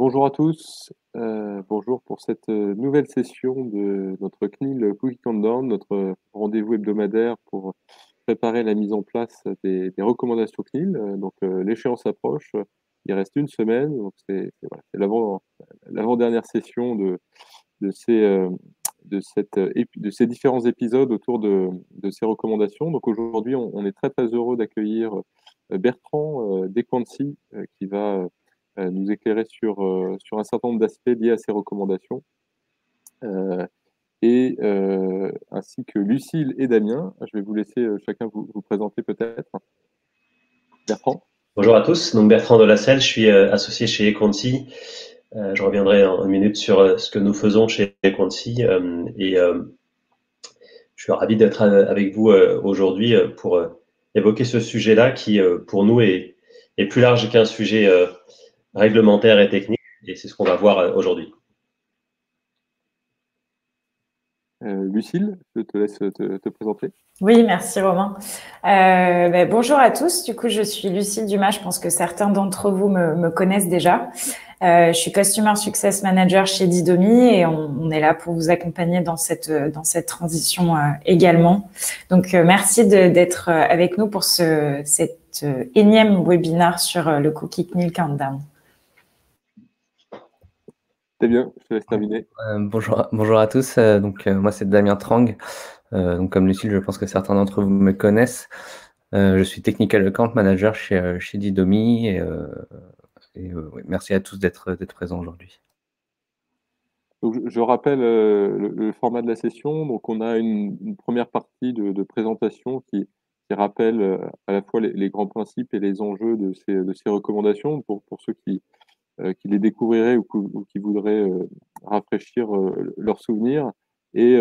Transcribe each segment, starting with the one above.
Bonjour à tous, bonjour pour cette nouvelle session de notre CNIL Cookie Countdown, notre rendez-vous hebdomadaire pour préparer la mise en place des recommandations CNIL. L'échéance approche, il reste une semaine, donc voilà, c'est l'avant-dernière session de ces, de ces différents épisodes autour de ces recommandations. Donc aujourd'hui, on est très très heureux d'accueillir Bertrand Desquancy qui va nous éclairer sur un certain nombre d'aspects liés à ces recommandations, ainsi que Lucille et Damien. Je vais vous laisser chacun vous présenter peut-être. Bertrand. Bonjour à tous, donc Bertrand Delacelle, je suis associé chez Equanti. Je reviendrai en une minute sur ce que nous faisons chez Equanti je suis ravi d'être avec vous aujourd'hui pour évoquer ce sujet-là qui pour nous est plus large qu'un sujet réglementaire et technique, et c'est ce qu'on va voir aujourd'hui. Lucille, je te laisse te présenter. Oui, merci Romain. Bonjour à tous. Du coup, je suis Lucille Dumas. Je pense que certains d'entre vous me connaissent déjà. Je suis Customer Success Manager chez Didomi et on est là pour vous accompagner dans cette transition également. Donc, merci d'être avec nous pour cet énième webinaire sur le Cookie CNIL Countdown. C'est bien, je te laisse terminer. Bonjour à tous. Moi, c'est Damien Trang. Comme Lucille, je pense que certains d'entre vous me connaissent. Je suis Technical Account Manager chez Didomi merci à tous d'être présents aujourd'hui. Donc, je rappelle le format de la session. Donc, on a une première partie de présentation qui rappelle à la fois les grands principes et les enjeux de ces recommandations pour ceux qui les découvriraient ou qui voudraient rafraîchir leurs souvenirs. Et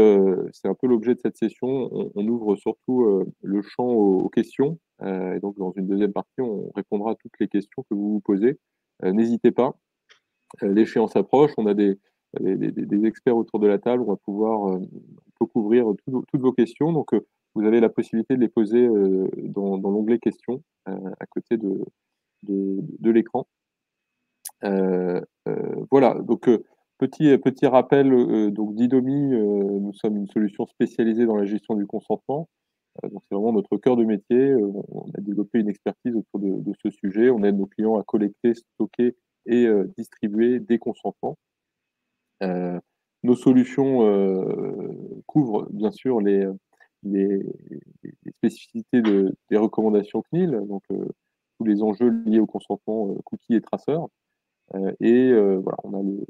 c'est un peu l'objet de cette session. On ouvre surtout le champ aux questions. Et donc, dans une deuxième partie, on répondra à toutes les questions que vous vous posez. N'hésitez pas. L'échéance approche. On a des experts autour de la table. On peut couvrir toutes vos questions. Donc, vous avez la possibilité de les poser dans l'onglet questions à côté de l'écran. Voilà, donc petit rappel, donc Didomi, nous sommes une solution spécialisée dans la gestion du consentement. Donc c'est vraiment notre cœur de métier. On a développé une expertise autour de ce sujet. On aide nos clients à collecter, stocker et distribuer des consentements. Nos solutions couvrent bien sûr les spécificités des recommandations CNIL, donc tous les enjeux liés au consentement cookie et traceur. Voilà, on a le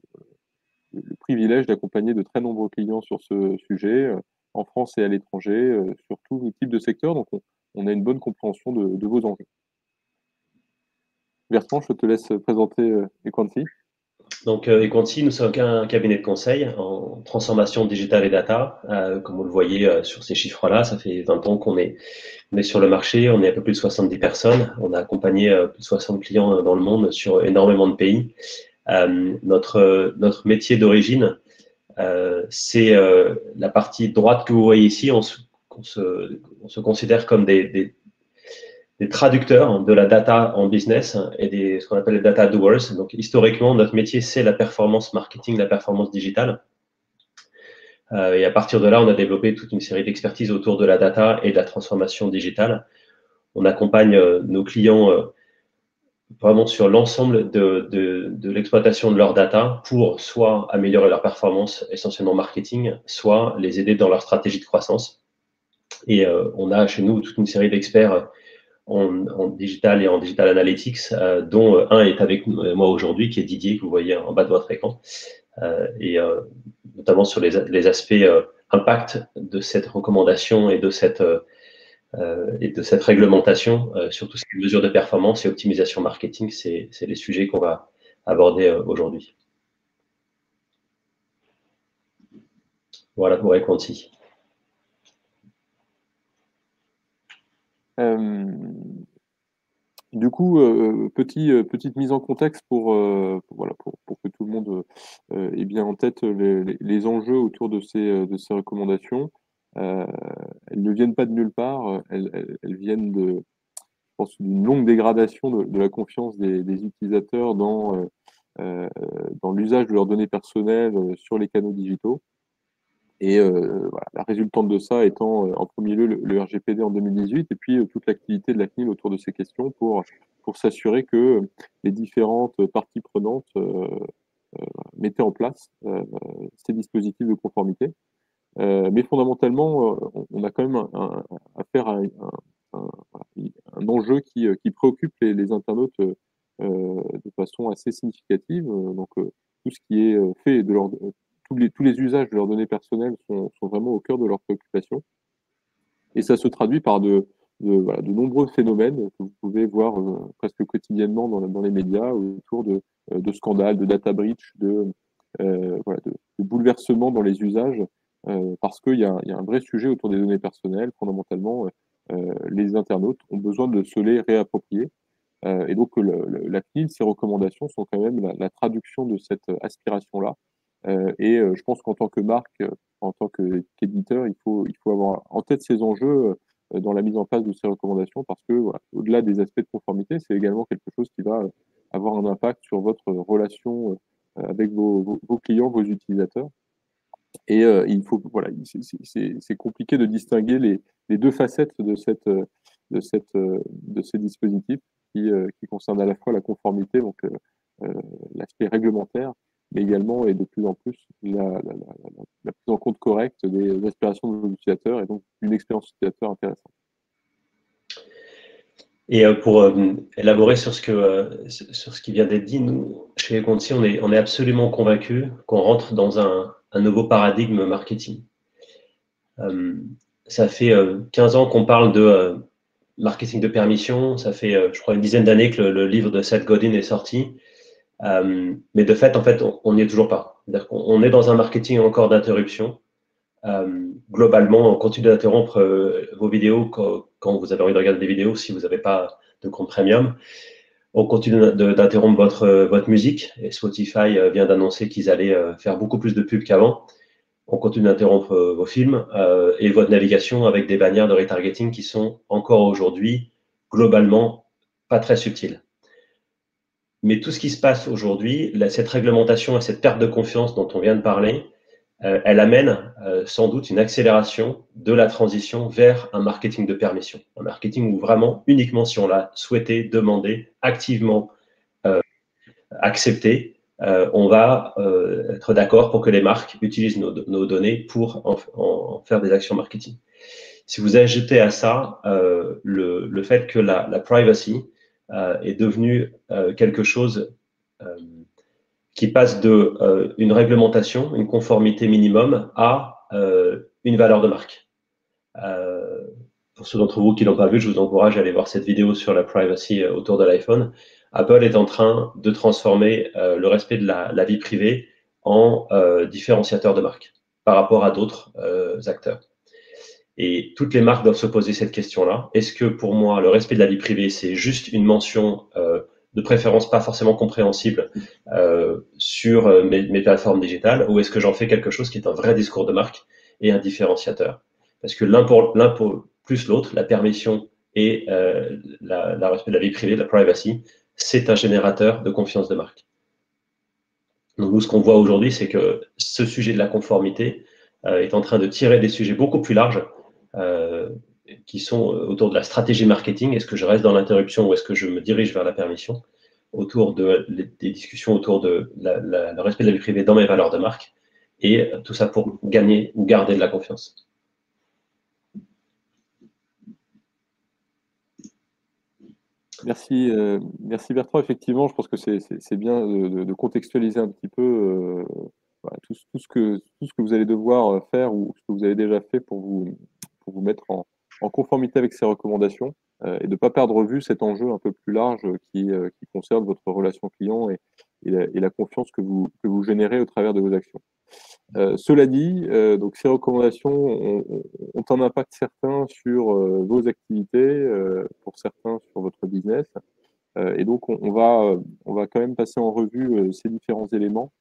privilège d'accompagner de très nombreux clients sur ce sujet, en France et à l'étranger, sur tout type de secteur. Donc, on a une bonne compréhension de vos enjeux. Bertrand, je te laisse présenter Equanti. Donc, Equanti, nous sommes un cabinet de conseil en transformation digitale et data. Comme vous le voyez sur ces chiffres-là, ça fait 20 ans qu'on est sur le marché. On est un peu plus de 70 personnes. On a accompagné plus de 60 clients dans le monde sur énormément de pays. Notre métier d'origine, c'est la partie droite que vous voyez ici. On se considère comme des traducteurs de la data en business et ce qu'on appelle les data doers. Donc, historiquement, notre métier, c'est la performance marketing, la performance digitale. Et à partir de là, on a développé toute une série d'expertises autour de la data et de la transformation digitale. On accompagne nos clients vraiment sur l'ensemble de l'exploitation de leur data pour soit améliorer leur performance, essentiellement marketing, soit les aider dans leur stratégie de croissance. Et on a chez nous toute une série d'experts en digital et en digital analytics, dont un est avec moi aujourd'hui, qui est Didier, que vous voyez en bas de votre écran, notamment sur les aspects impact de cette recommandation et de cette réglementation sur tout ce qui est mesures de performance et optimisation marketing. C'est les sujets qu'on va aborder aujourd'hui. Voilà pour Equanti. Du coup, petite mise en contexte pour que tout le monde ait bien en tête les enjeux autour de ces recommandations. Elles ne viennent pas de nulle part, elles viennent je pense, d'une longue dégradation de la confiance des utilisateurs dans dans l'usage de leurs données personnelles sur les canaux digitaux. Et voilà, la résultante de ça étant en premier lieu le RGPD en 2018 et puis toute l'activité de la CNIL autour de ces questions pour s'assurer que les différentes parties prenantes mettaient en place ces dispositifs de conformité. Mais fondamentalement, on a quand même affaire à un enjeu qui préoccupe les internautes de façon assez significative. Donc, tout ce qui est fait de leur tous les usages de leurs données personnelles sont vraiment au cœur de leurs préoccupations. Et ça se traduit par de nombreux phénomènes que vous pouvez voir presque quotidiennement dans les médias autour de scandales, de data breach, de bouleversements dans les usages, parce qu'il y a un vrai sujet autour des données personnelles. Fondamentalement, les internautes ont besoin de se les réapproprier. Et donc, la CNIL, ses recommandations sont quand même la traduction de cette aspiration-là. Je pense qu'en tant que marque, en tant qu'éditeur, il faut avoir en tête ces enjeux dans la mise en place de ces recommandations parce que, voilà, au-delà des aspects de conformité, c'est également quelque chose qui va avoir un impact sur votre relation avec vos clients, vos utilisateurs. Et il faut, voilà, c'est compliqué de distinguer les deux facettes de ces dispositifs qui concernent à la fois la conformité, donc l'aspect réglementaire, mais également et de plus en plus la prise en compte correcte des aspirations de nos utilisateurs et donc une expérience utilisateur intéressante. Et pour élaborer sur ce qui vient d'être dit, nous, chez Econti, on est absolument convaincus qu'on rentre dans un nouveau paradigme marketing. Ça fait 15 ans qu'on parle de marketing de permission. Ça fait, je crois, une dizaine d'années que le livre de Seth Godin est sorti. Mais de fait, en fait, on n'y est toujours pas. C'est-à-dire qu'on est dans un marketing encore d'interruption. Globalement, on continue d'interrompre vos vidéos quand vous avez envie de regarder des vidéos, si vous n'avez pas de compte premium. On continue d'interrompre votre musique. Et Spotify vient d'annoncer qu'ils allaient faire beaucoup plus de pubs qu'avant. On continue d'interrompre vos films et votre navigation avec des bannières de retargeting qui sont encore aujourd'hui, globalement, pas très subtiles. Mais tout ce qui se passe aujourd'hui, cette réglementation et cette perte de confiance dont on vient de parler, elle amène sans doute une accélération de la transition vers un marketing de permission. Un marketing où vraiment, uniquement si on l'a souhaité, demandé, activement accepté, on va être d'accord pour que les marques utilisent nos données pour en faire des actions marketing. Si vous ajoutez à ça le fait que la privacy est devenue quelque chose qui passe de une réglementation, une conformité minimum à une valeur de marque. Pour ceux d'entre vous qui l'ont pas vu, je vous encourage à aller voir cette vidéo sur la privacy autour de l'iPhone. Apple est en train de transformer le respect de la vie privée en différenciateur de marque par rapport à d'autres acteurs. Et toutes les marques doivent se poser cette question-là. Est-ce que pour moi, le respect de la vie privée, c'est juste une mention de préférence pas forcément compréhensible sur mes plateformes digitales, ou est-ce que j'en fais quelque chose qui est un vrai discours de marque et un différenciateur? Parce que l'un pour plus l'autre, la permission et le respect de la vie privée, de la privacy, c'est un générateur de confiance de marque. Donc nous, ce qu'on voit aujourd'hui, c'est que ce sujet de la conformité est en train de tirer des sujets beaucoup plus larges qui sont autour de la stratégie marketing. Est-ce que je reste dans l'interruption ou est-ce que je me dirige vers la permission? Autour des discussions autour de le respect de la vie privée dans mes valeurs de marque, et tout ça pour gagner ou garder de la confiance. Merci Bertrand. Effectivement, je pense que c'est bien de contextualiser un petit peu voilà, tout ce que vous allez devoir faire ou ce que vous avez déjà fait pour vous mettre en conformité avec ces recommandations et de ne pas perdre de vue cet enjeu un peu plus large qui concerne votre relation client et la confiance que vous générez au travers de vos actions. Cela dit, donc ces recommandations ont un impact certain sur vos activités, pour certains sur votre business, et donc on va quand même passer en revue ces différents éléments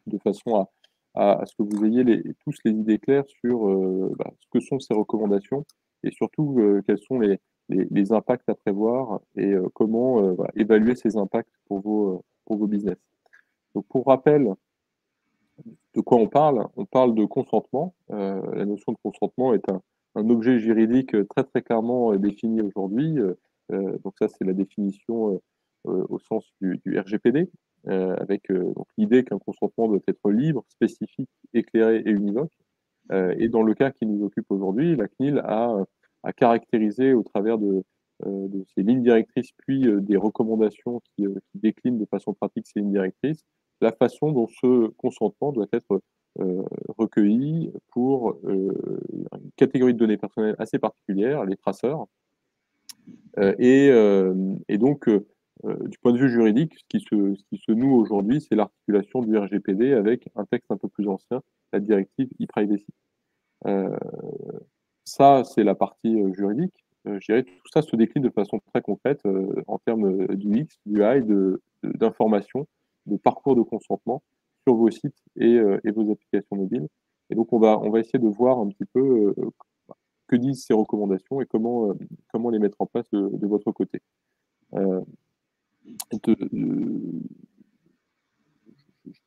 de façon à ce que vous ayez tous les idées claires sur ce que sont ces recommandations et surtout quels sont les impacts à prévoir et comment évaluer ces impacts pour vos business. Donc, pour rappel, de quoi on parle? On parle de consentement. La notion de consentement est un objet juridique très très clairement défini aujourd'hui. Donc ça, c'est la définition au sens du RGPD, avec donc l'idée qu'un consentement doit être libre, spécifique, éclairé et univoque. Et dans le cas qui nous occupe aujourd'hui, la CNIL a caractérisé au travers de ces lignes directrices, puis des recommandations qui déclinent de façon pratique ces lignes directrices, la façon dont ce consentement doit être recueilli pour une catégorie de données personnelles assez particulière, les traceurs. Et donc, du point de vue juridique, ce qui se noue aujourd'hui, c'est l'articulation du RGPD avec un texte un peu plus ancien, la directive e-privacy. Ça, c'est la partie juridique. Je dirais tout ça se décline de façon très concrète en termes d'UX, d'UI, d'information, de parcours de consentement sur vos sites et vos applications mobiles. Et donc, on va essayer de voir un petit peu que disent ces recommandations et comment les mettre en place de votre côté.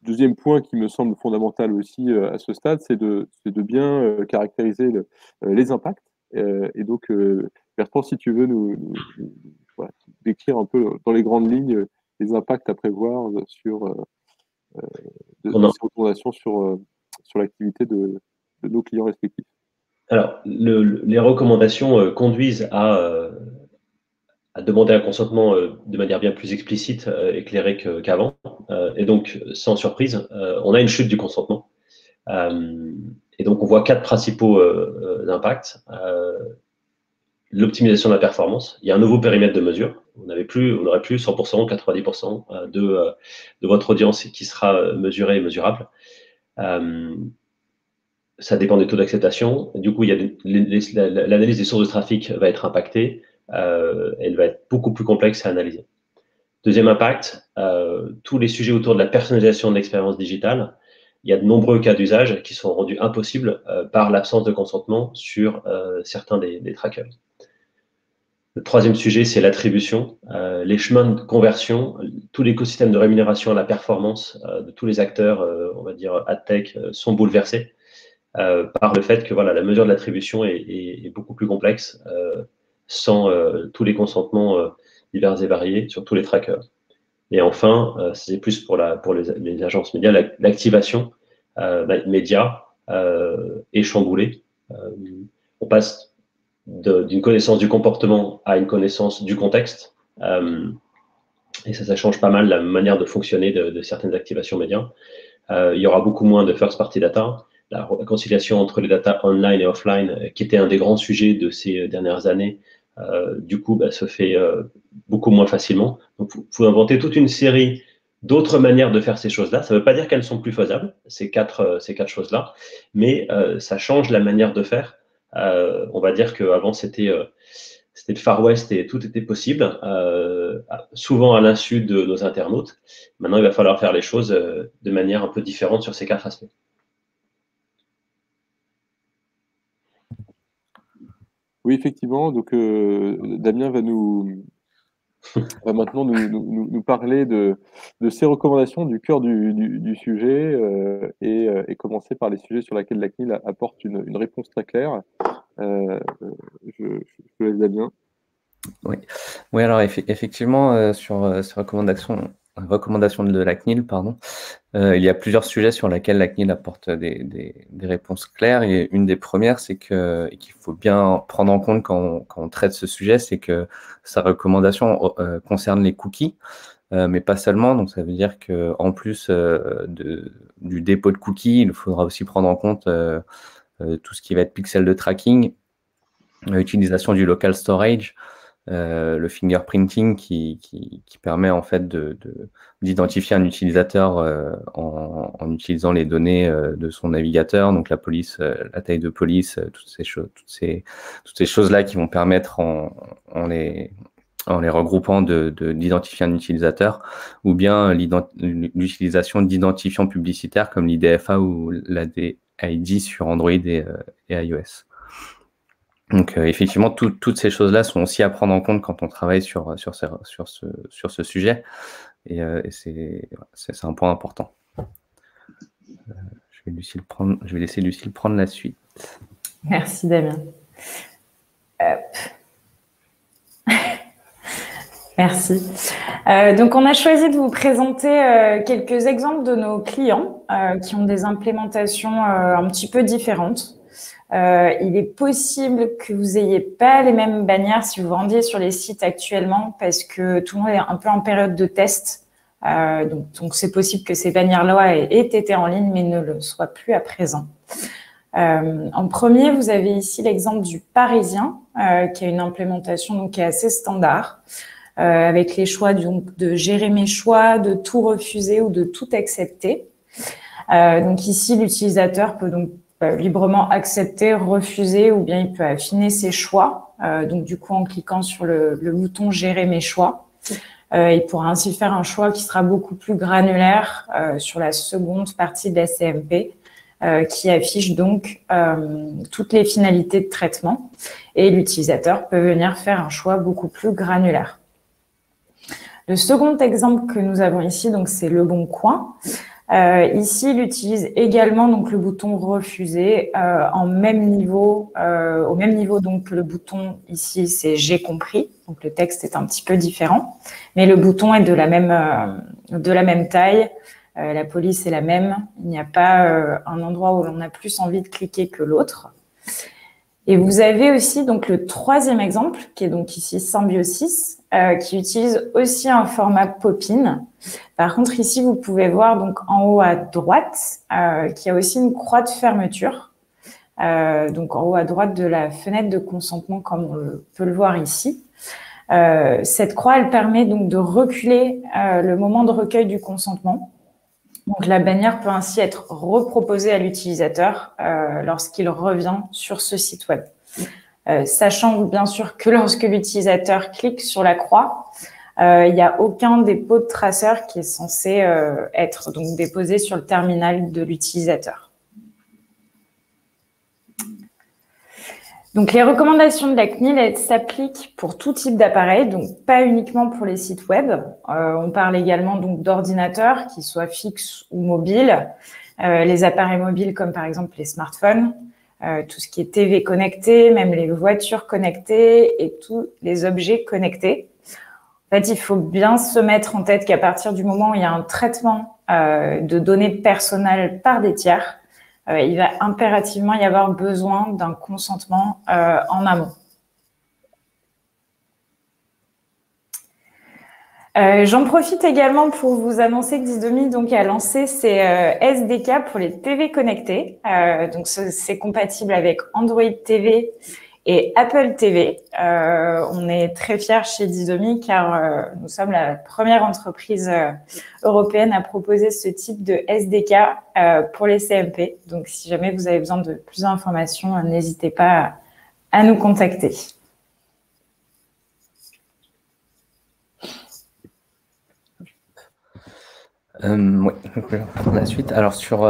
Deuxième point qui me semble fondamental aussi à ce stade, c'est de bien caractériser les impacts. Et donc, Bertrand, si tu veux voilà, décrire un peu dans les grandes lignes les impacts à prévoir sur ces recommandations sur l'activité de nos clients respectifs. Alors, les recommandations conduisent à demander un consentement de manière bien plus explicite, éclairée qu'avant. Et donc, sans surprise, on a une chute du consentement. Et donc, on voit 4 principaux impacts. L'optimisation de la performance. Il y a un nouveau périmètre de mesure. On n'aurait plus 100%, 90% de votre audience qui sera mesurée et mesurable. Ça dépend des taux d'acceptation. Du coup, l'analyse des sources de trafic va être impactée. Elle va être beaucoup plus complexe à analyser. Deuxième impact, tous les sujets autour de la personnalisation de l'expérience digitale. Il y a de nombreux cas d'usage qui sont rendus impossibles par l'absence de consentement sur certains des trackers. Le troisième sujet, c'est l'attribution. Les chemins de conversion, tout l'écosystème de rémunération à la performance de tous les acteurs, on va dire AdTech, sont bouleversés par le fait que voilà, la mesure de l'attribution est beaucoup plus complexe sans tous les consentements divers et variés sur tous les trackers. Et enfin, c'est plus pour les agences médias, l'activation média est chamboulée. On passe d'une connaissance du comportement à une connaissance du contexte. Et ça change pas mal la manière de fonctionner de certaines activations médias. Il y aura beaucoup moins de first-party data. La réconciliation entre les data online et offline, qui était un des grands sujets de ces dernières années, du coup, se fait beaucoup moins facilement. Donc, il faut inventer toute une série d'autres manières de faire ces choses-là. Ça ne veut pas dire qu'elles sont plus faisables, ces quatre choses-là, mais ça change la manière de faire. On va dire qu'avant, c'était le Far West et tout était possible, souvent à l'insu de nos internautes. Maintenant, il va falloir faire les choses de manière un peu différente sur ces 4 aspects. Oui, effectivement. Donc, Damien va maintenant nous parler de ces recommandations du cœur du sujet et commencer par les sujets sur lesquels la CNIL apporte une réponse très claire. Je te laisse, Damien. Oui, alors effectivement, sur ces recommandations de la CNIL, il y a plusieurs sujets sur lesquels la CNIL apporte des réponses claires. Et une des premières, c'est qu'il faut bien prendre en compte quand on traite ce sujet, c'est que sa recommandation concerne les cookies, mais pas seulement. Donc, ça veut dire qu'en plus du dépôt de cookies, il faudra aussi prendre en compte tout ce qui va être pixel de tracking, l'utilisation du local storage, le fingerprinting qui permet en fait d'identifier un utilisateur en utilisant les données de son navigateur, donc la police, la taille de police, toutes ces choses-là qui vont permettre en les regroupant d'identifier un utilisateur, ou bien l'utilisation d'identifiants publicitaires comme l'IDFA ou l'AD ID sur Android et iOS. Donc, effectivement, toutes ces choses-là sont aussi à prendre en compte quand on travaille sur ce sujet. Et c'est un point important. Je vais laisser Lucille prendre la suite. Merci, Damien. Merci. Donc, on a choisi de vous présenter quelques exemples de nos clients qui ont des implémentations un petit peu différentes. Il est possible que vous n'ayez pas les mêmes bannières si vous rendiez sur les sites actuellement parce que tout le monde est un peu en période de test. Donc c'est possible que ces bannières-là aient été en ligne mais ne le soient plus à présent. En premier, vous avez ici l'exemple du Parisien qui a une implémentation donc, qui est assez standard avec les choix donc, de gérer mes choix, de tout refuser ou de tout accepter. Donc ici, l'utilisateur peut donc librement accepter, refuser ou bien il peut affiner ses choix. Donc du coup, en cliquant sur le bouton « Gérer mes choix », il pourra ainsi faire un choix qui sera beaucoup plus granulaire sur la seconde partie de la CMP qui affiche donc toutes les finalités de traitement et l'utilisateur peut venir faire un choix beaucoup plus granulaire. Le second exemple que nous avons ici, donc c'est Le Bon Coin. Ici, il utilise également donc le bouton refuser au même niveau donc le bouton ici c'est j'ai compris donc le texte est un petit peu différent mais le bouton est de la même taille, la police est la même, il n'y a pas un endroit où l'on a plus envie de cliquer que l'autre. Et vous avez aussi donc le troisième exemple qui est donc ici Symbiosis qui utilise aussi un format pop-in. Par contre, ici, vous pouvez voir donc en haut à droite qu'il y a aussi une croix de fermeture. Donc en haut à droite de la fenêtre de consentement, comme on peut le voir ici. Cette croix, elle permet donc de reculer le moment de recueil du consentement. Donc la bannière peut ainsi être reproposée à l'utilisateur lorsqu'il revient sur ce site web. Sachant bien sûr que lorsque l'utilisateur clique sur la croix, il n'y a aucun dépôt de traceur qui est censé être donc déposé sur le terminal de l'utilisateur. Donc, les recommandations de la CNIL, elles s'appliquent pour tout type d'appareil, donc pas uniquement pour les sites web. On parle également donc d'ordinateurs, qu'ils soient fixes ou mobiles, les appareils mobiles comme par exemple les smartphones, tout ce qui est TV connecté, même les voitures connectées et tous les objets connectés. En fait, il faut bien se mettre en tête qu'à partir du moment où il y a un traitement de données personnelles par des tiers, il va impérativement y avoir besoin d'un consentement en amont. J'en profite également pour vous annoncer que Didomi donc a lancé ses SDK pour les TV connectés. Donc c'est compatible avec Android TV et Apple TV. On est très fiers chez Didomi car nous sommes la première entreprise européenne à proposer ce type de SDK pour les CMP. Donc si jamais vous avez besoin de plus d'informations, n'hésitez pas à nous contacter. Oui, je vais prendre la suite. Alors sur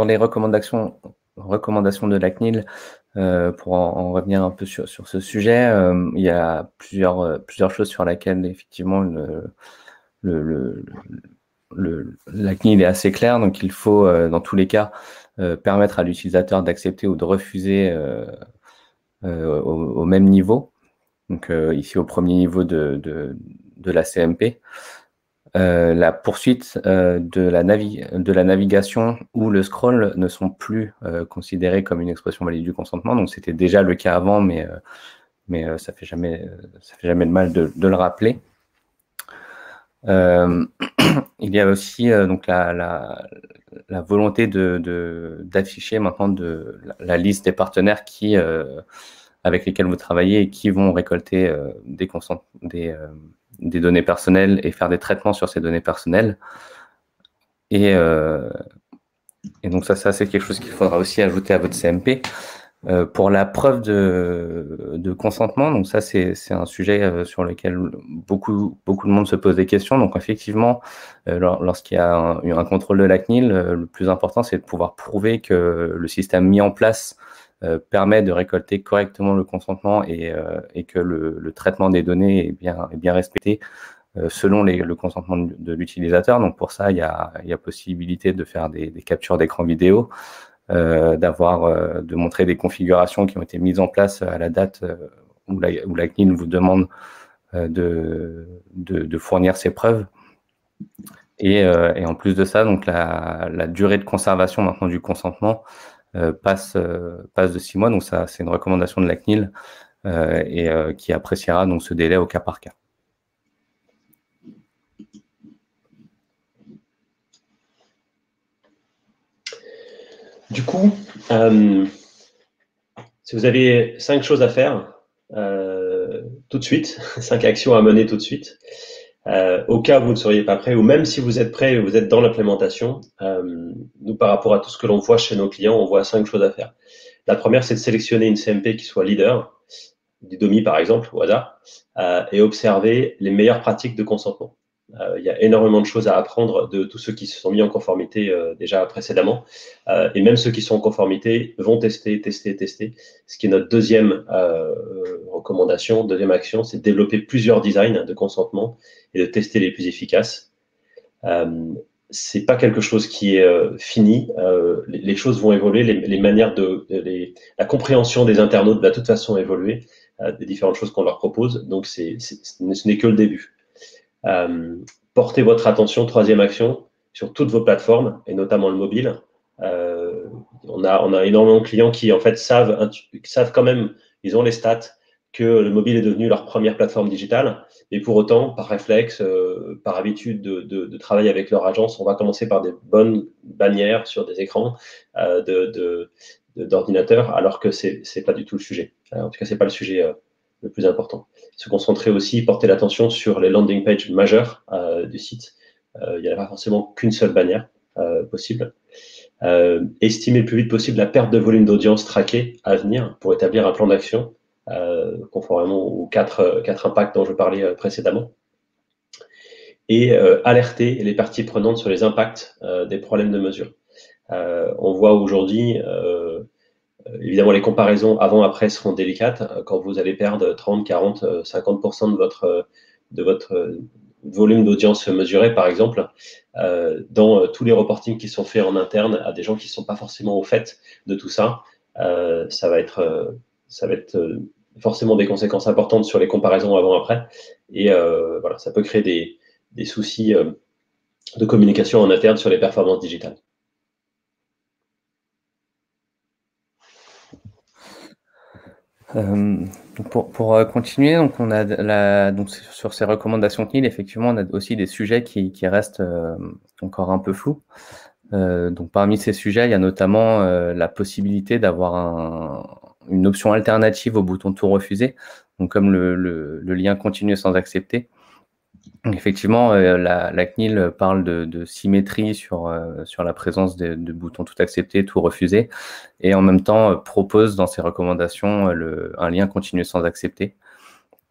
les recommandations de la CNIL, pour en revenir un peu sur ce sujet, il y a plusieurs choses sur lesquelles effectivement la CNIL est assez claire. Donc il faut dans tous les cas permettre à l'utilisateur d'accepter ou de refuser au même niveau. Donc ici au premier niveau de la CMP. La poursuite de la navigation ou le scroll ne sont plus considérés comme une expression valide du consentement. Donc c'était déjà le cas avant, mais ça fait jamais de mal de le rappeler. Il y a aussi donc la volonté d'afficher maintenant la liste des partenaires avec lesquels vous travaillez et qui vont récolter des données personnelles et faire des traitements sur ces données personnelles. Et donc ça c'est quelque chose qu'il faudra aussi ajouter à votre CMP. Pour la preuve de consentement, donc ça c'est un sujet sur lequel beaucoup de monde se pose des questions. Donc effectivement, lorsqu'il y a un contrôle de la CNIL, le plus important c'est de pouvoir prouver que le système mis en place permet de récolter correctement le consentement et que le traitement des données est bien respecté selon le consentement de l'utilisateur. Donc pour ça, il y a possibilité de faire des captures d'écran vidéo, de montrer des configurations qui ont été mises en place à la date où la CNIL vous demande de fournir ces preuves. Et en plus de ça, donc la durée de conservation maintenant du consentement passe de 6 mois. Donc ça, c'est une recommandation de la CNIL qui appréciera donc ce délai au cas par cas. Du coup, si vous avez 5 choses à faire tout de suite, 5 actions à mener tout de suite, au cas où vous ne seriez pas prêt, ou même si vous êtes prêt et vous êtes dans l'implémentation, nous, par rapport à tout ce que l'on voit chez nos clients, on voit 5 choses à faire. La première, c'est de sélectionner une CMP qui soit leader, Didomi par exemple, au hasard, et observer les meilleures pratiques de consentement. Il y a énormément de choses à apprendre de tous ceux qui se sont mis en conformité déjà précédemment. Et même ceux qui sont en conformité vont tester. Ce qui est notre deuxième recommandation, deuxième action, c'est de développer plusieurs designs de consentement et de tester les plus efficaces. C'est pas quelque chose qui est fini. Les choses vont évoluer, les manières la compréhension des internautes va de toute façon évoluer, des différentes choses qu'on leur propose. Donc ce n'est que le début. Portez votre attention, troisième action, sur toutes vos plateformes et notamment le mobile. On a énormément de clients qui en fait savent quand même, ils ont les stats que le mobile est devenu leur première plateforme digitale, et pour autant, par réflexe, par habitude de travailler avec leur agence, on va commencer par des bonnes bannières sur des écrans d'ordinateur, alors que c'est pas du tout le sujet. En tout cas, c'est pas le sujet le plus important. Se concentrer aussi, porter l'attention sur les landing pages majeures du site. Il n'y a pas forcément qu'une seule bannière possible. Estimer le plus vite possible la perte de volume d'audience traquée à venir pour établir un plan d'action conformément aux quatre impacts dont je parlais précédemment. Et alerter les parties prenantes sur les impacts des problèmes de mesure. On voit aujourd'hui évidemment, les comparaisons avant-après seront délicates quand vous allez perdre 30, 40, 50% de votre volume d'audience mesuré, par exemple, dans tous les reportings qui sont faits en interne à des gens qui ne sont pas forcément au fait de tout ça. Ça va être forcément des conséquences importantes sur les comparaisons avant-après. Et voilà, ça peut créer des soucis de communication en interne sur les performances digitales. Pour continuer, donc on a donc sur ces recommandations CNIL, effectivement, on a aussi des sujets qui restent encore un peu flous. Donc parmi ces sujets, il y a notamment la possibilité d'avoir une option alternative au bouton tout refuser, donc comme le lien continuer sans accepter. Effectivement, la CNIL parle de symétrie sur la présence de boutons tout accepter, tout refuser, et en même temps propose dans ses recommandations un lien continuer sans accepter.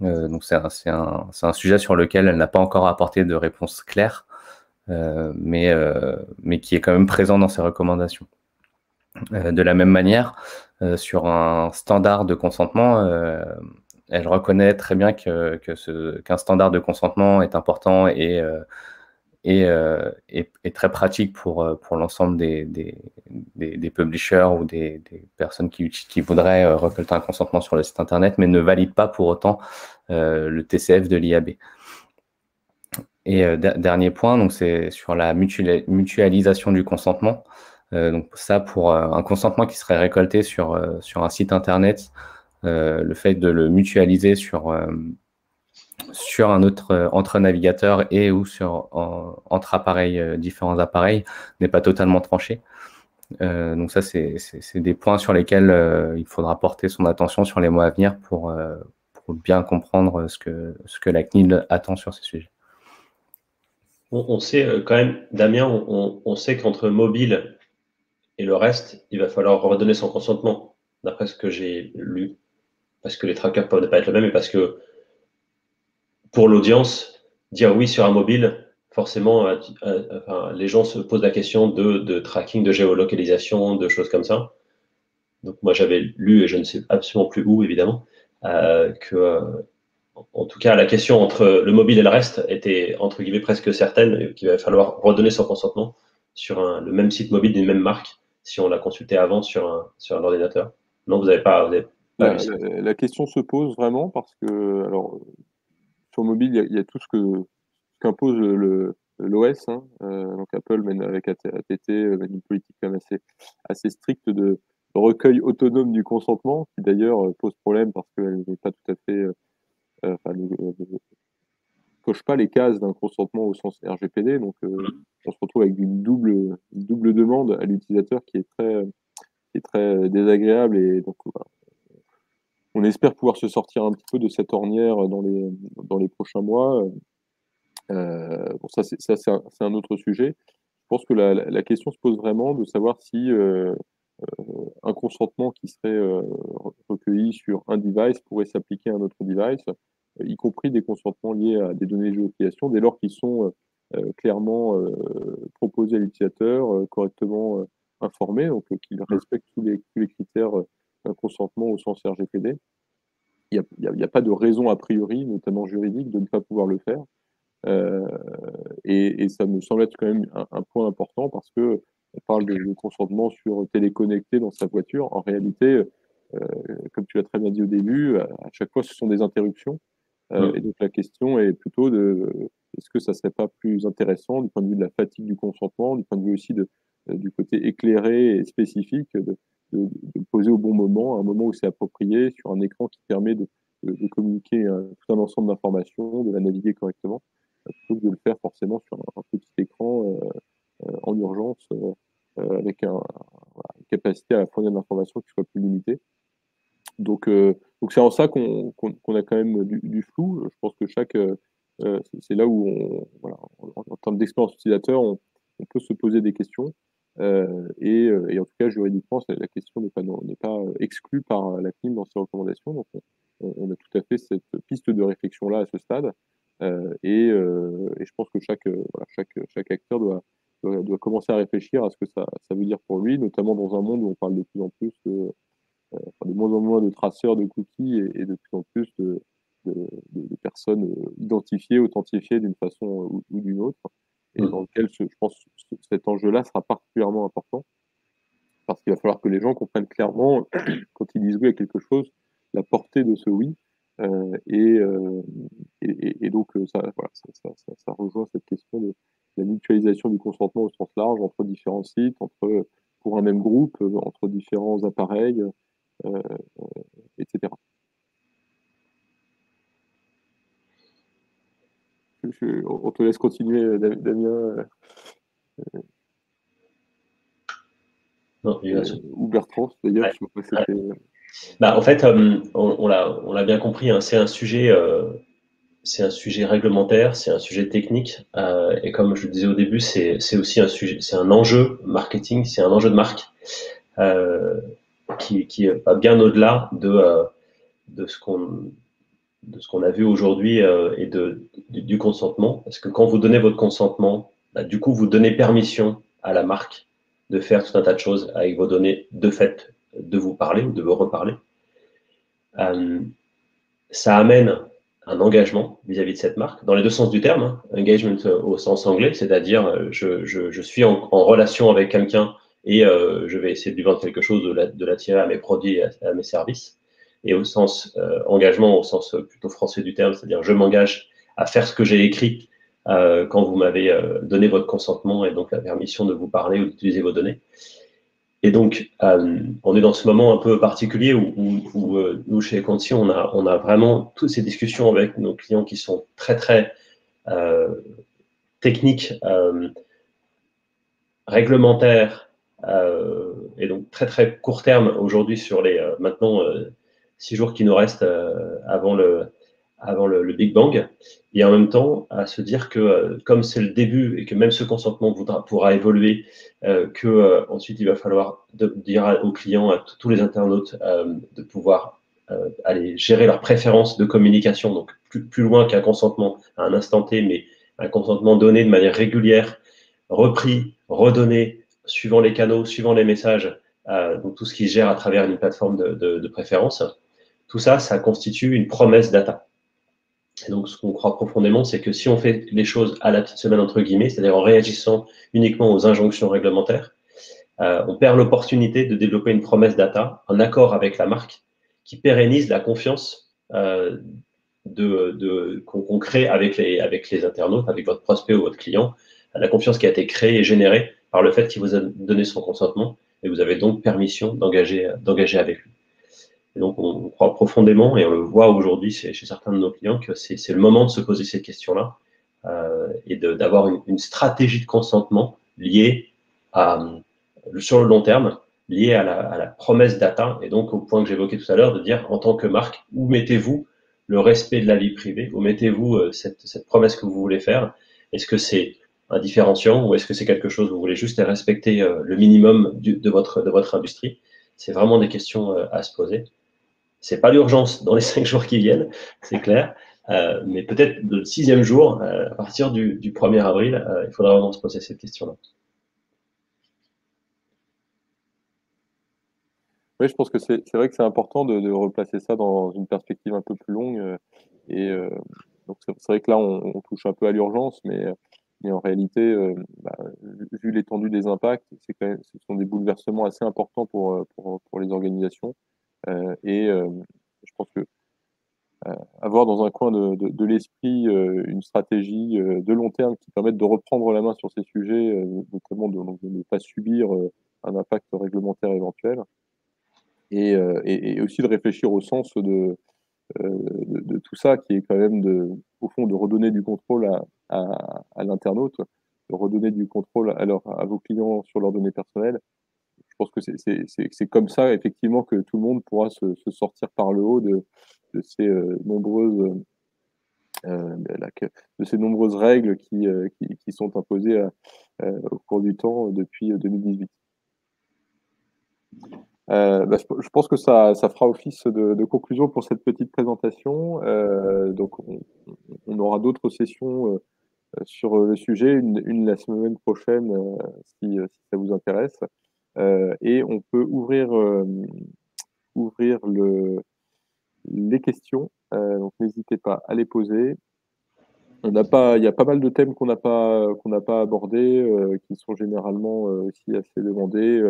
Donc c'est un sujet sur lequel elle n'a pas encore apporté de réponse claire, mais qui est quand même présent dans ses recommandations. De la même manière, sur un standard de consentement, elle reconnaît très bien qu'un standard de consentement est important et très pratique pour l'ensemble des publishers ou des personnes qui voudraient recueillir un consentement sur le site internet, mais ne valide pas pour autant le TCF de l'IAB. Et dernier point, donc c'est sur la mutualisation du consentement. Donc ça, pour un consentement qui serait récolté sur un site internet, le fait de le mutualiser sur un autre entre navigateurs et ou entre appareils, différents appareils, n'est pas totalement tranché. Donc ça, c'est des points sur lesquels il faudra porter son attention sur les mois à venir pour bien comprendre ce que la CNIL attend sur ces sujets. On sait quand même, Damien, on sait qu'entre mobile et le reste, il va falloir redonner son consentement, d'après ce que j'ai lu. Parce que les trackers peuvent ne pas être le même, et parce que pour l'audience, dire oui sur un mobile, forcément, les gens se posent la question de tracking, de géolocalisation, de choses comme ça. Donc moi j'avais lu, et je ne sais absolument plus où évidemment, que en tout cas la question entre le mobile et le reste était entre guillemets presque certaine, qu'il va falloir redonner son consentement sur le même site mobile d'une même marque si on l'a consulté avant sur un ordinateur. Non, vous n'avez pas lu ça. La question se pose vraiment parce que, alors, sur mobile, il y a tout qu'impose l'OS. Hein. Donc Apple mène avec ATT mène une politique quand même assez stricte de recueil autonome du consentement, qui d'ailleurs pose problème parce qu'elle n'est pas tout à fait, enfin, ne coche pas les cases d'un consentement au sens RGPD. Donc on se retrouve avec une double demande à l'utilisateur qui est très désagréable, et donc voilà. On espère pouvoir se sortir un petit peu de cette ornière dans les prochains mois. Bon, ça, c'est un autre sujet. Je pense que la question se pose vraiment de savoir si un consentement qui serait recueilli sur un device pourrait s'appliquer à un autre device, y compris des consentements liés à des données de géolocalisation, dès lors qu'ils sont clairement proposés à l'utilisateur, correctement informés, donc qu'ils respectent tous les critères d'un consentement au sens RGPD. Il n'y a pas de raison a priori, notamment juridique, de ne pas pouvoir le faire. Et ça me semble être quand même un point important parce que on parle de consentement sur téléconnecté dans sa voiture. En réalité, comme tu l'as très bien dit au début, à chaque fois, ce sont des interruptions. Et donc la question est plutôt est-ce que ça serait pas plus intéressant du point de vue de la fatigue du consentement, du point de vue aussi du côté éclairé et spécifique, de le poser au bon moment, à un moment où c'est approprié, sur un écran qui permet de communiquer tout un ensemble d'informations, de la naviguer correctement, plutôt que de le faire forcément sur un petit écran en urgence, avec une capacité à fournir de l'information qui soit plus limitée. Donc c'est en ça qu'on a quand même du flou. Je pense que c'est là où voilà, en termes d'expérience utilisateur, on peut se poser des questions. Et en tout cas, juridiquement, la question n'est pas exclue par la CNIL dans ses recommandations. Donc on a tout à fait cette piste de réflexion-là à ce stade. Et je pense que chaque acteur doit commencer à réfléchir à ce que ça veut dire pour lui, notamment dans un monde où on parle de plus en plus de moins en moins de traceurs de cookies et de plus en plus de personnes identifiées, authentifiées d'une façon ou d'une autre, et dans lequel je pense que cet enjeu-là sera particulièrement important, parce qu'il va falloir que les gens comprennent clairement, quand ils disent oui à quelque chose, la portée de ce oui. Et donc, ça rejoint cette question de la mutualisation du consentement au sens large entre différents sites, pour un même groupe, entre différents appareils, etc. On te laisse continuer, Damien. Non, ou Bertrand, d'ailleurs, ouais. Je crois que c'était... En fait, on l'a bien compris, hein, c'est un sujet réglementaire, c'est un sujet technique, et comme je le disais au début, c'est aussi un sujet, c'est un enjeu marketing, c'est un enjeu de marque qui va bien au-delà de ce qu'on a vu aujourd'hui et du consentement, parce que quand vous donnez votre consentement, du coup vous donnez permission à la marque de faire tout un tas de choses avec vos données, de fait de vous parler ou de vous reparler. Ça amène un engagement vis-à-vis de cette marque, dans les deux sens du terme, hein. Engagement au sens anglais, c'est-à-dire je suis en relation avec quelqu'un et je vais essayer de lui vendre quelque chose, de l'attirer à mes produits et à mes services. Et au sens engagement, au sens plutôt français du terme, c'est-à-dire je m'engage à faire ce que j'ai écrit quand vous m'avez donné votre consentement et donc la permission de vous parler ou d'utiliser vos données. Et donc, on est dans ce moment un peu particulier où nous, chez Conti, on a vraiment toutes ces discussions avec nos clients qui sont très, très techniques, réglementaires, et donc très, très court terme aujourd'hui sur les maintenant 6 jours qui nous restent avant le Big Bang, et en même temps à se dire que comme c'est le début et que même ce consentement pourra évoluer, ensuite il va falloir dire aux clients, à tous les internautes, de pouvoir aller gérer leurs préférences de communication, donc plus loin qu'un consentement à un instant T, mais un consentement donné de manière régulière, repris, redonné, suivant les canaux, suivant les messages, donc tout ce qui se gère à travers une plateforme de préférence, tout ça, ça constitue une promesse data. Et donc, ce qu'on croit profondément, c'est que si on fait les choses à la petite semaine, entre guillemets, c'est-à-dire en réagissant uniquement aux injonctions réglementaires, on perd l'opportunité de développer une promesse data, un accord avec la marque, qui pérennise la confiance qu'on crée avec les internautes, avec votre prospect ou votre client, la confiance qui a été créée et générée par le fait qu'il vous a donné son consentement et vous avez donc permission d'engager avec lui. Et donc, on croit profondément, et on le voit aujourd'hui chez certains de nos clients, que c'est le moment de se poser ces questions-là et d'avoir une stratégie de consentement liée sur le long terme, liée à la promesse data, et donc au point que j'évoquais tout à l'heure, de dire en tant que marque, où mettez-vous le respect de la vie privée, où mettez-vous cette promesse que vous voulez faire? Est-ce que c'est un différenciant ou est-ce que c'est quelque chose où vous voulez juste respecter le minimum de votre industrie? C'est vraiment des questions à se poser. C'est pas l'urgence dans les 5 jours qui viennent, c'est clair, mais peut-être le 6e jour, à partir du 1er avril, il faudra vraiment se poser cette question-là. Oui, je pense que c'est vrai que c'est important de replacer ça dans une perspective un peu plus longue. Donc c'est vrai que là, on touche un peu à l'urgence, mais en réalité, vu l'étendue des impacts, ce sont des bouleversements assez importants pour les organisations. Je pense que avoir dans un coin de l'esprit une stratégie de long terme qui permette de reprendre la main sur ces sujets, notamment de ne pas subir un impact réglementaire éventuel, et aussi de réfléchir au sens de tout ça, qui est quand même au fond de redonner du contrôle à l'internaute, de redonner du contrôle à vos clients sur leurs données personnelles. Je pense que c'est comme ça, effectivement, que tout le monde pourra se sortir par le haut de ces nombreuses règles qui sont imposées au cours du temps depuis 2018. Je pense que ça fera office de conclusion pour cette petite présentation. Donc, on aura d'autres sessions sur le sujet, une la semaine prochaine, si ça vous intéresse. Et on peut ouvrir les questions. Donc, n'hésitez pas à les poser. Il y a pas mal de thèmes qu'on n'a pas abordés, qui sont généralement aussi assez demandés.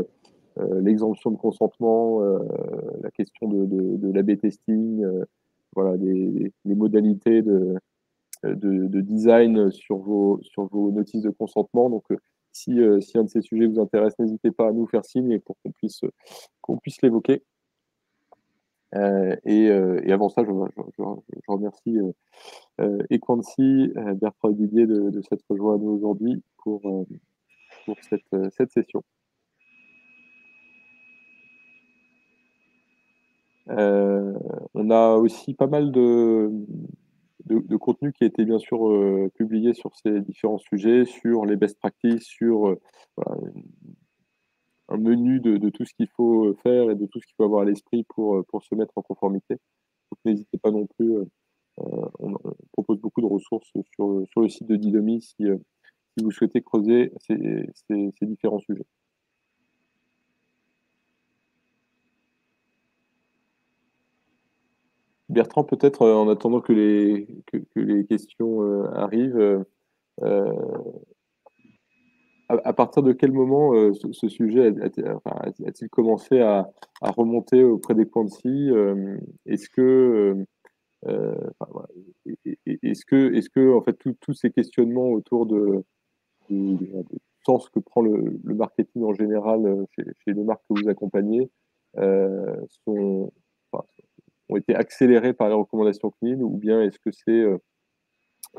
L'exemption de consentement, la question de l'A/B testing, voilà, les modalités de design sur vos notices de consentement. Donc, si un de ces sujets vous intéresse, n'hésitez pas à nous faire signe pour qu'on puisse l'évoquer. Et avant ça, je remercie Equancy, Bertrand et Didier de s'être rejoints à nous aujourd'hui pour cette session. On a aussi pas mal de contenu qui a été bien sûr publié sur ces différents sujets, sur les best practices, sur voilà, un menu de tout ce qu'il faut faire et de tout ce qu'il faut avoir à l'esprit pour se mettre en conformité. Donc n'hésitez pas non plus, on propose beaucoup de ressources sur le site de Didomi si vous souhaitez creuser ces différents sujets. Bertrand, peut-être en attendant que les questions arrivent, à partir de quel moment ce sujet a-t-il commencé à remonter auprès des Quancy? Est-ce que en fait tous ces questionnements autour du sens que prend le marketing en général chez les marques que vous accompagnez ont été accélérés par les recommandations CNIL, ou bien est-ce que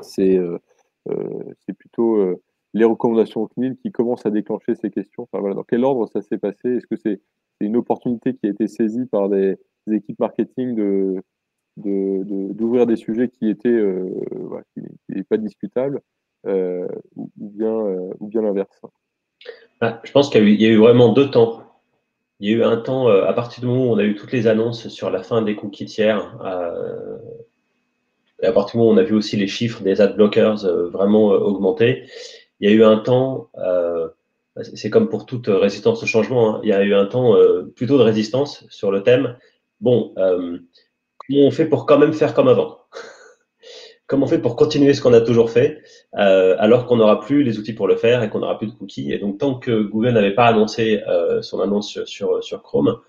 c'est plutôt les recommandations CNIL qui commencent à déclencher ces questions? Enfin, voilà, dans quel ordre ça s'est passé? Est-ce que c'est une opportunité qui a été saisie par des équipes marketing d'ouvrir des sujets qui étaient pas discutables, ou bien l'inverse? Je pense qu'il y a eu vraiment 2 temps. Il y a eu un temps, à partir du moment où on a eu toutes les annonces sur la fin des cookies tiers, et à partir du moment où on a vu aussi les chiffres des ad blockers vraiment augmenter, il y a eu un temps c'est comme pour toute résistance au changement, hein. Il y a eu un temps plutôt de résistance sur le thème. Bon, comment on fait pour quand même faire comme avant? Comment on fait pour continuer ce qu'on a toujours fait, alors qu'on n'aura plus les outils pour le faire et qu'on n'aura plus de cookies? Et donc, tant que Google n'avait pas annoncé son annonce sur Chrome,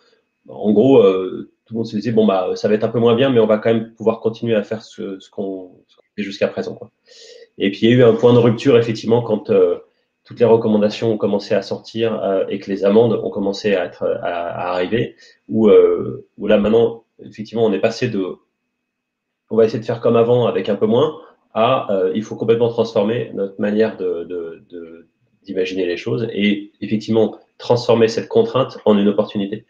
en gros, tout le monde se disait, bon, bah, ça va être un peu moins bien, mais on va quand même pouvoir continuer à faire ce qu'on fait jusqu'à présent, quoi. Et puis, il y a eu un point de rupture, effectivement, quand toutes les recommandations ont commencé à sortir et que les amendes ont commencé à arriver, où là, maintenant, effectivement, on est passé de on va essayer de faire comme avant avec un peu moins, il faut complètement transformer notre manière d'imaginer les choses et effectivement transformer cette contrainte en une opportunité.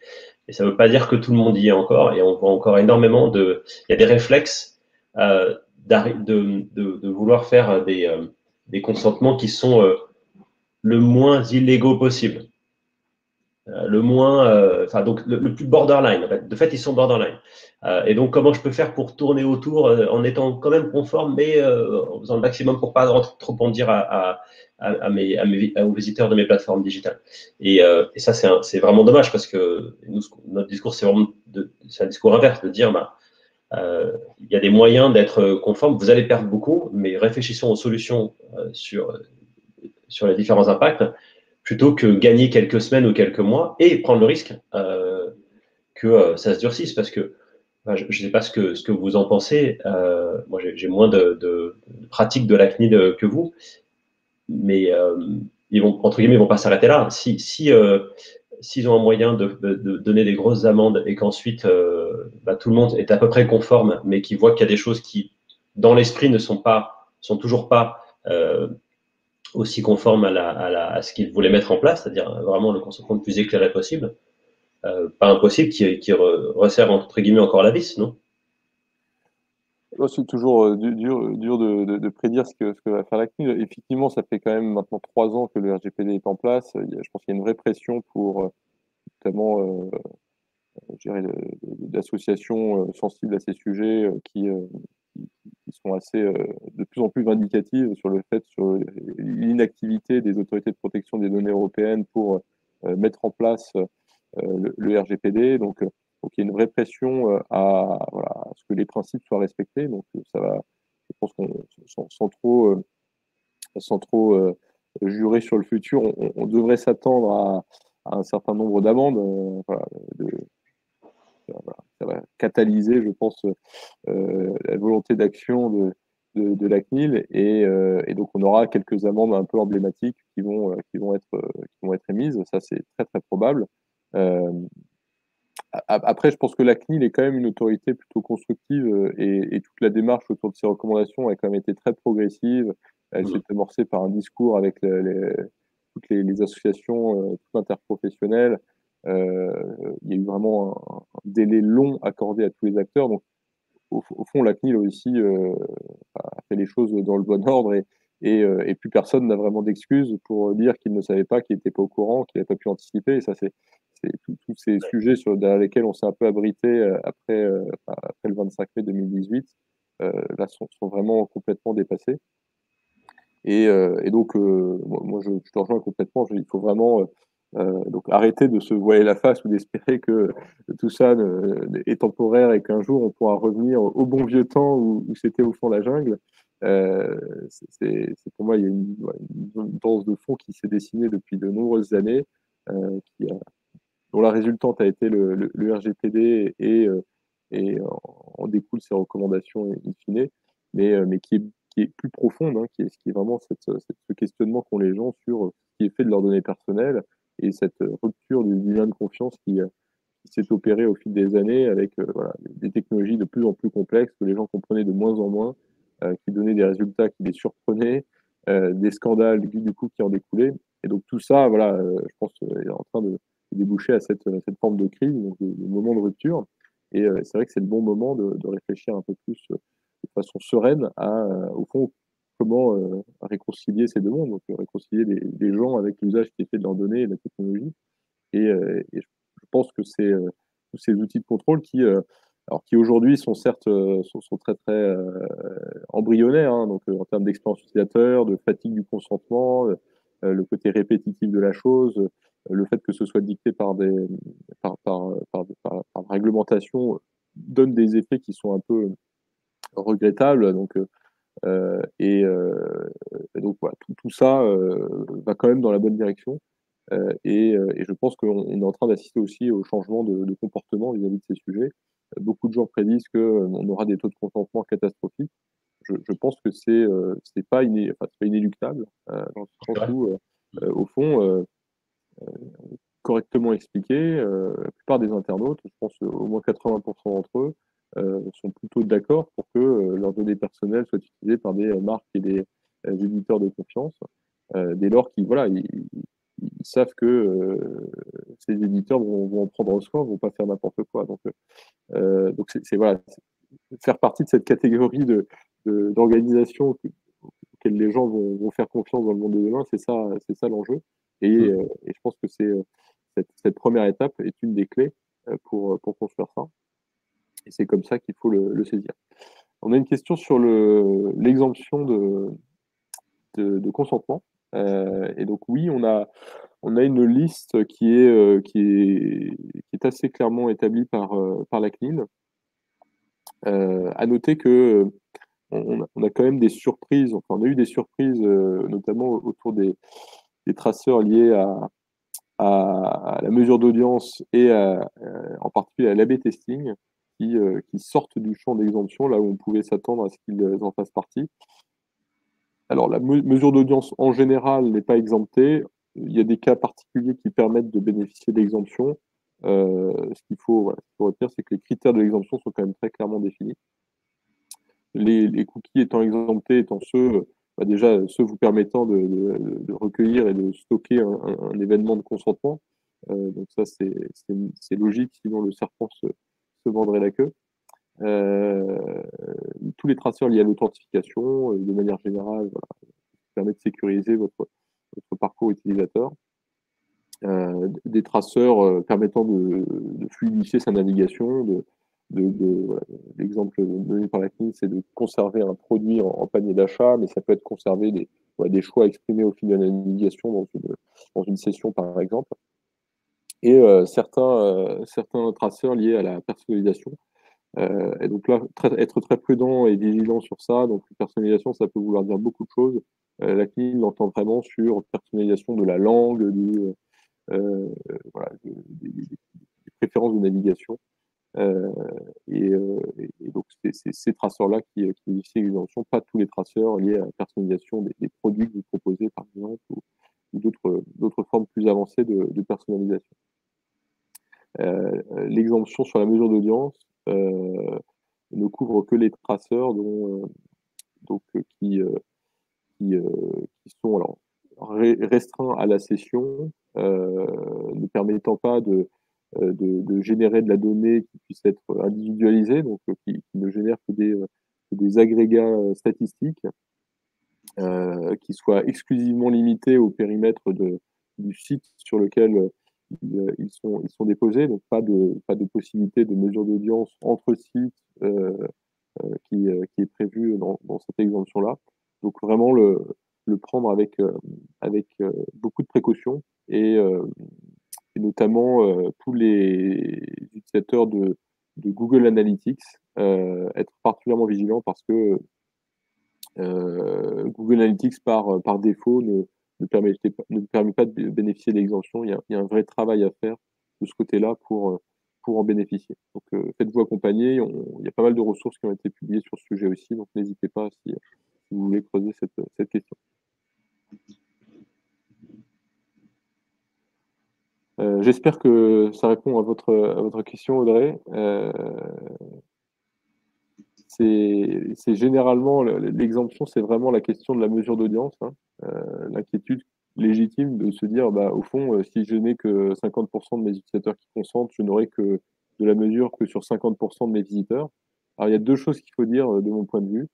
Et ça ne veut pas dire que tout le monde y est encore, et on voit encore énormément il y a des réflexes de vouloir faire des consentements qui sont le moins illégaux possible. Le moins, donc le plus borderline. En fait. De fait, ils sont borderline. Et donc, comment je peux faire pour tourner autour en étant quand même conforme, mais en faisant le maximum pour pas trop en dire aux visiteurs de mes plateformes digitales. Et ça, c'est vraiment dommage parce que nous, notre discours, c'est vraiment c'est un discours inverse, de dire, il y a des moyens d'être conforme. Vous allez perdre beaucoup, mais réfléchissons aux solutions sur les différents impacts, plutôt que gagner quelques semaines ou quelques mois et prendre le risque que ça se durcisse. Parce que je ne sais pas ce que vous en pensez. Moi, j'ai moins de pratique de la CNIL que vous, mais ils vont, entre guillemets, ils vont pas s'arrêter là. S'ils ont un moyen de donner des grosses amendes et qu'ensuite tout le monde est à peu près conforme, mais qu'ils voient qu'il y a des choses qui, dans l'esprit, sont toujours pas aussi conforme à ce qu'ils voulaient mettre en place, c'est-à-dire vraiment le consentement le plus éclairé possible, pas impossible, qui resserre entre guillemets encore la vis, non? C'est toujours dur de prédire ce que va faire la CNIL. Effectivement, ça fait quand même maintenant 3 ans que le RGPD est en place. Je pense qu'il y a une vraie pression pour notamment d'associations sensibles à ces sujets qui sont assez de plus en plus vindicatives sur sur l'inactivité des autorités de protection des données européennes pour mettre en place le RGPD. Donc, il y a une vraie pression à ce que les principes soient respectés. Donc, ça va, je pense qu'on sans trop jurer sur le futur, on devrait s'attendre à un certain nombre d'amendes. Ça va catalyser, je pense, la volonté d'action de la CNIL et donc on aura quelques amendes un peu emblématiques qui vont être émises. Ça, c'est très, très probable. Après, je pense que la CNIL est quand même une autorité plutôt constructive et toute la démarche autour de ces recommandations a quand même été très progressive. Elle s'est amorcée par un discours avec toutes les associations, toutes interprofessionnelles. Il y a eu vraiment un délai long accordé à tous les acteurs. Donc, au fond, la CNIL aussi a fait les choses dans le bon ordre et plus personne n'a vraiment d'excuses pour dire qu'il ne savait pas, qu'il n'était pas au courant, qu'il n'avait pas pu anticiper. Et ça, c'est tous ces sujets derrière lesquels on s'est un peu abrité après le 25 mai 2018, là, sont vraiment complètement dépassés. Et donc, moi, je te rejoins complètement. Il faut vraiment donc arrêter de se voiler la face ou d'espérer que tout ça est temporaire et qu'un jour on pourra revenir au bon vieux temps où c'était au fond la jungle. Pour moi, il y a une danse de fond qui s'est dessinée depuis de nombreuses années, dont la résultante a été le RGPD et en découle ces recommandations in fine, mais qui est plus profonde, hein, qui est vraiment ce questionnement qu'ont les gens sur ce qui est fait de leurs données personnelles et cette rupture du lien de confiance qui s'est opérée au fil des années avec des technologies de plus en plus complexes que les gens comprenaient de moins en moins, qui donnaient des résultats qui les surprenaient, des scandales du coup qui en découlaient. Et donc tout ça, je pense, est en train de déboucher à cette forme de crise, donc de moment de rupture. Et c'est vrai que c'est le bon moment de réfléchir un peu plus de façon sereine au fond, comment réconcilier ces deux mondes, donc réconcilier les gens avec l'usage qui est fait de leurs données et de la technologie. Et je pense que c'est tous ces outils de contrôle qui aujourd'hui sont certes sont très très embryonnaires, hein, donc en termes d'expérience utilisateur, de fatigue du consentement, le côté répétitif de la chose, le fait que ce soit dicté par réglementation donne des effets qui sont un peu regrettables. Et donc voilà, tout ça va quand même dans la bonne direction. Et je pense qu'on est en train d'assister aussi au changement de comportement vis-à-vis de ces sujets. Beaucoup de gens prédisent qu'on aura des taux de consentement catastrophiques. Je pense que c'est pas inéluctable, dans le sens où, au fond, correctement expliqué, la plupart des internautes, je pense au moins 80% d'entre eux, sont plutôt d'accord pour que leurs données personnelles soient utilisées par des marques et des éditeurs de confiance, dès lors qu'ils voilà, ils savent que ces éditeurs vont en prendre soin, vont pas faire n'importe quoi. Donc voilà, faire partie de cette catégorie d'organisation auxquelles les gens vont faire confiance dans le monde de demain, c'est ça l'enjeu. Et je pense que cette première étape est une des clés pour construire ça. Et c'est comme ça qu'il faut le saisir. On a une question sur l'exemption de consentement. Et donc oui, on a une liste qui est assez clairement établie par la CNIL. À noter que on a quand même des surprises. Enfin, on a eu des surprises, notamment autour des traceurs liés à la mesure d'audience et en particulier à l'A/B testing, qui sortent du champ d'exemption, là où on pouvait s'attendre à ce qu'ils en fassent partie. Alors, la mesure d'audience en général n'est pas exemptée. Il y a des cas particuliers qui permettent de bénéficier d'exemption. Ce qu'il faut retenir, c'est que les critères de l'exemption sont quand même très clairement définis. Les cookies étant exemptés, étant ceux, déjà ceux vous permettant de recueillir et de stocker un événement de consentement. Donc ça, c'est logique, sinon le serpent se mordrait la queue. Tous les traceurs liés à l'authentification, de manière générale, voilà, permet de sécuriser votre parcours utilisateur. Des traceurs permettant de fluidifier sa navigation. Voilà, l'exemple donné par la CNIL, c'est de conserver un produit en panier d'achat, mais ça peut être conserver des choix exprimés au fil de la navigation dans une session, par exemple. Et certains traceurs liés à la personnalisation. Et donc là, être très prudent et vigilant sur ça. Donc, personnalisation, ça peut vouloir dire beaucoup de choses. La CNIL l'entend vraiment sur personnalisation de la langue, voilà, des préférences de navigation. Et donc, c'est ces traceurs-là qui bénéficient d'exemption, pas tous les traceurs liés à la personnalisation des produits que vous proposez, par exemple, ou d'autres formes plus avancées de personnalisation. L'exemption sur la mesure d'audience ne couvre que les traceurs qui sont alors restreints à la session, ne permettant pas de générer de la donnée qui puisse être individualisée, donc qui ne génère que des agrégats statistiques, qui soient exclusivement limités au périmètre du site sur lequel ils sont déposés, donc pas de possibilité de mesure d'audience entre sites qui est prévu dans cette exemption-là. Donc vraiment le prendre avec beaucoup de précautions et notamment tous les utilisateurs de Google Analytics, être particulièrement vigilant parce que Google Analytics par défaut ne permet pas de bénéficier de l'exemption. Il y a un vrai travail à faire de ce côté-là pour en bénéficier. Donc faites-vous accompagner. Il y a pas mal de ressources qui ont été publiées sur ce sujet aussi, donc n'hésitez pas si vous voulez creuser cette question. J'espère que ça répond à votre question, Audrey. C'est généralement l'exemption, c'est vraiment la question de la mesure d'audience, hein. L'inquiétude légitime de se dire, au fond, si je n'ai que 50% de mes utilisateurs qui consentent, je n'aurai que de la mesure que sur 50% de mes visiteurs. Alors, il y a deux choses qu'il faut dire de mon point de vue.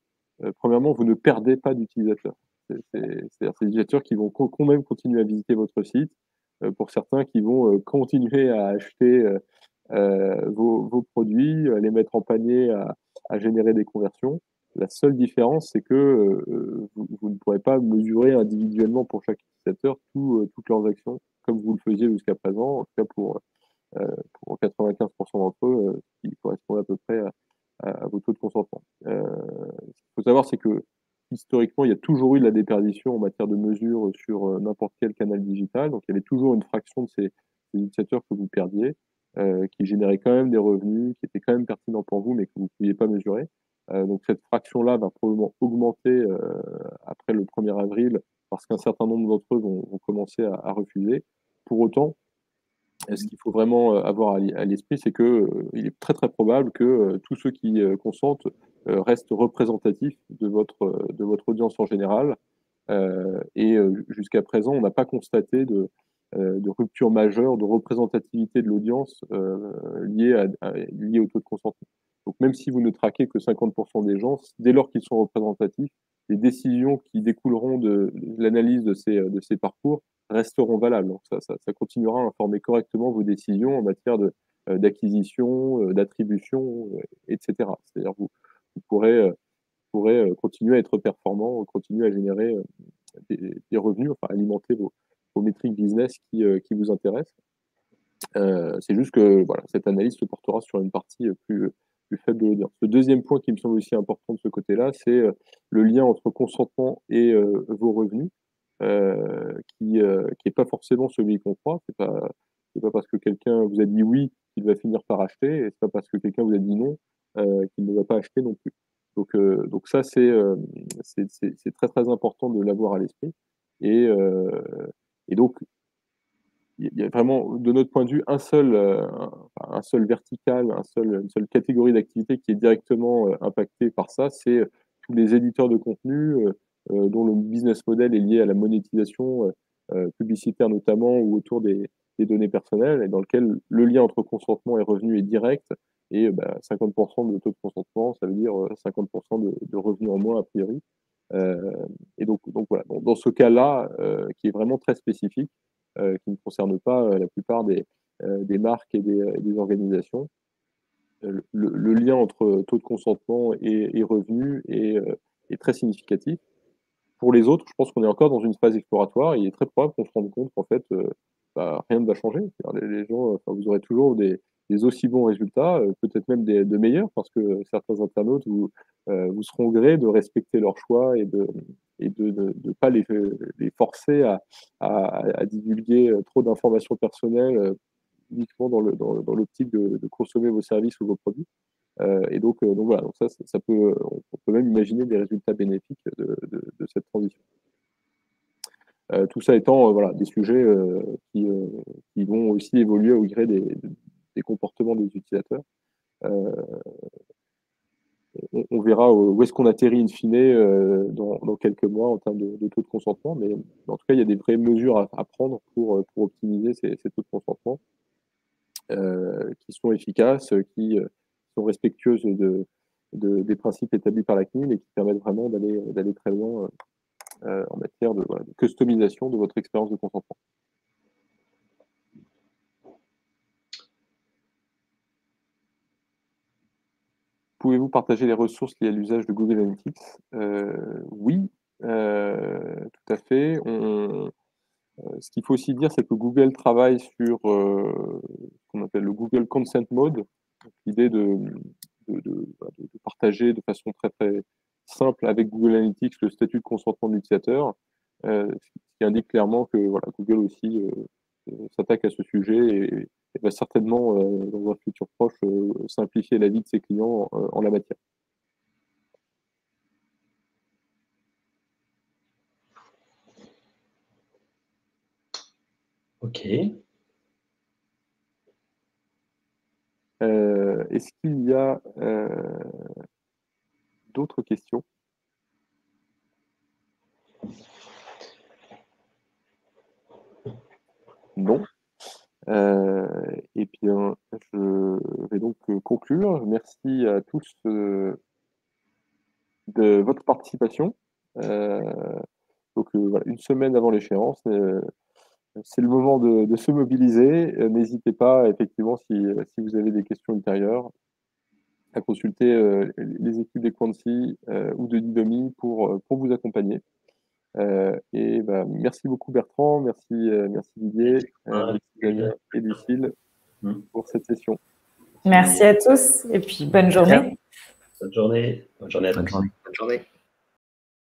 Premièrement, vous ne perdez pas d'utilisateurs. C'est-à-dire ces utilisateurs qui vont quand même continuer à visiter votre site, pour certains qui vont continuer à acheter vos produits, les mettre en panier, à générer des conversions. La seule différence, c'est que vous ne pourrez pas mesurer individuellement pour chaque utilisateur toutes leurs actions, comme vous le faisiez jusqu'à présent, en tout cas pour 95% d'entre eux, qui correspond à peu près à vos taux de consentement. Ce qu'il faut savoir, c'est que historiquement, il y a toujours eu de la déperdition en matière de mesure sur n'importe quel canal digital. Donc, il y avait toujours une fraction de ces utilisateurs que vous perdiez, qui généraient quand même des revenus, qui étaient quand même pertinents pour vous, mais que vous ne pouviez pas mesurer. Donc, cette fraction-là va probablement augmenter après le 1er avril, parce qu'un certain nombre d'entre eux vont commencer à refuser. Pour autant, ce qu'il faut vraiment avoir à l'esprit, c'est que il est très très probable que tous ceux qui consentent restent représentatifs de votre audience en général. Et jusqu'à présent, on n'a pas constaté de rupture majeure de représentativité de l'audience liée au taux de consentement. Donc même si vous ne traquez que 50% des gens, dès lors qu'ils sont représentatifs, les décisions qui découleront de l'analyse de ces parcours resteront valables. Donc ça continuera à informer correctement vos décisions en matière d'acquisition, d'attribution, etc. C'est-à-dire vous pourrez continuer à être performant, continuer à générer des revenus, enfin alimenter vos métriques business qui vous intéressent. C'est juste que voilà, cette analyse se portera sur une partie plus faible de l'audience. Le deuxième point qui me semble aussi important de ce côté-là, c'est le lien entre consentement et vos revenus, qui est pas forcément celui qu'on croit. C'est pas parce que quelqu'un vous a dit oui qu'il va finir par acheter, et c'est pas parce que quelqu'un vous a dit non qu'il ne va pas acheter non plus. Donc ça, c'est très très important de l'avoir à l'esprit. Et donc, il y a vraiment, de notre point de vue, un seul vertical, une seule catégorie d'activité qui est directement impactée par ça, c'est tous les éditeurs de contenu dont le business model est lié à la monétisation publicitaire notamment ou autour des données personnelles, et dans lequel le lien entre consentement et revenu est direct. Et 50% de taux de consentement, ça veut dire 50% de revenus en moins a priori. Et donc voilà, dans ce cas-là, qui est vraiment très spécifique, qui ne concerne pas la plupart des marques et des organisations, le lien entre taux de consentement et revenus est très significatif. Pour les autres, je pense qu'on est encore dans une phase exploratoire. Il est très probable qu'on se rende compte qu'en fait, rien ne va changer. Les gens, enfin, vous aurez toujours des aussi bons résultats, peut-être même de meilleurs, parce que certains internautes vous seront gré de respecter leur choix et de ne pas les forcer à divulguer trop d'informations personnelles uniquement dans l'optique de consommer vos services ou vos produits. Et donc voilà, donc ça peut, on peut même imaginer des résultats bénéfiques de cette transition. Tout ça étant voilà, des sujets qui vont aussi évoluer au gré des comportements des utilisateurs. On verra où est-ce qu'on atterrit in fine dans quelques mois en termes de taux de consentement, mais en tout cas, il y a des vraies mesures à prendre pour optimiser ces taux de consentement qui sont efficaces, qui sont respectueuses des principes établis par la CNIL et qui permettent vraiment d'aller très loin en matière de customisation de votre expérience de consentement. Pouvez-vous partager les ressources liées à l'usage de Google Analytics? Oui, tout à fait. Ce qu'il faut aussi dire, c'est que Google travaille sur ce qu'on appelle le Google Consent Mode, l'idée de partager de façon très très simple avec Google Analytics le statut de consentement de l'utilisateur, ce qui indique clairement que voilà, Google aussi s'attaque à ce sujet et va certainement, dans un futur proche, simplifier la vie de ses clients en la matière. Ok. Est-ce qu'il y a d'autres questions? Non. Et bien, je vais donc conclure. Merci à tous de votre participation. Donc voilà, une semaine avant l'échéance, c'est le moment de se mobiliser. N'hésitez pas, effectivement, si vous avez des questions ultérieures, à consulter les équipes des Quanti ou de Didomi pour vous accompagner. Et merci beaucoup Bertrand, merci Didier, merci Damien et Lucille pour cette session. Merci à tous et puis bonne journée. Bonne journée. Bonne journée à tous. Bonne journée.